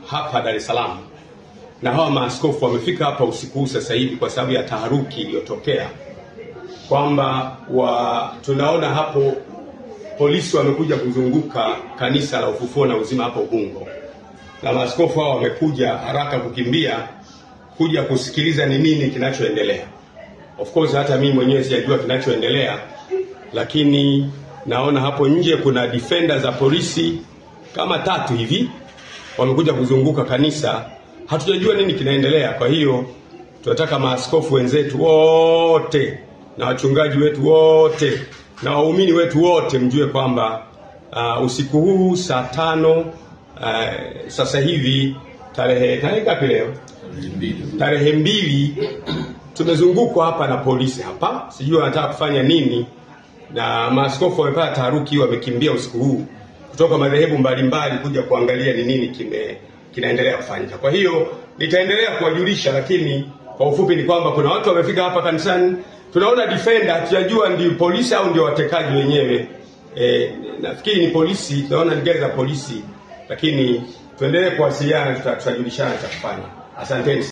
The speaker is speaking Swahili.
hapa Dar es Salaam, na hawa maaskofu wamefika hapa usiku sasa hivi kwa sababu ya taharuki iliyotokea, kwamba tunaona hapo polisi wamekuja kuzunguka kanisa la Ufufuo na Uzima hapo Ubungo, na maaskofu hao wamekuja haraka kukimbia kuja kusikiliza ni nini kinachoendelea. Of course hata mimi mwenyewe sijajua kinachoendelea, lakini naona hapo nje kuna defender za polisi kama 3 hivi wamekuja kuzunguka kanisa. Hatujajua nini kinaendelea. Kwa hiyo tunataka maaskofu wenzetu wote na wachungaji wetu wote na waumini wetu wote mjue kwamba usiku huu saa 5 sasa hivi tarehe ngapi leo? Tarehe 2 tumezungukwa hapa na polisi hapa. Sijui wanataka kufanya nini, na maaskofu wamepata taharuki, wamekimbia usiku huu kutoka madhehebu mbalimbali kuja kuangalia ni nini kinaendelea kufanyika. Kwa hiyo nitaendelea kuwajulisha, lakini kwa ufupi ni kwamba kuna watu wamefika hapa kanisani. Tunaona defender, hatujajua ndio polisi au ndio watekaji wenyewe. Nafikiri ni polisi, tunaona ni gari za polisi, lakini tuendelee kuwasiliana, tutajulishana cha kufanya. Asanteni.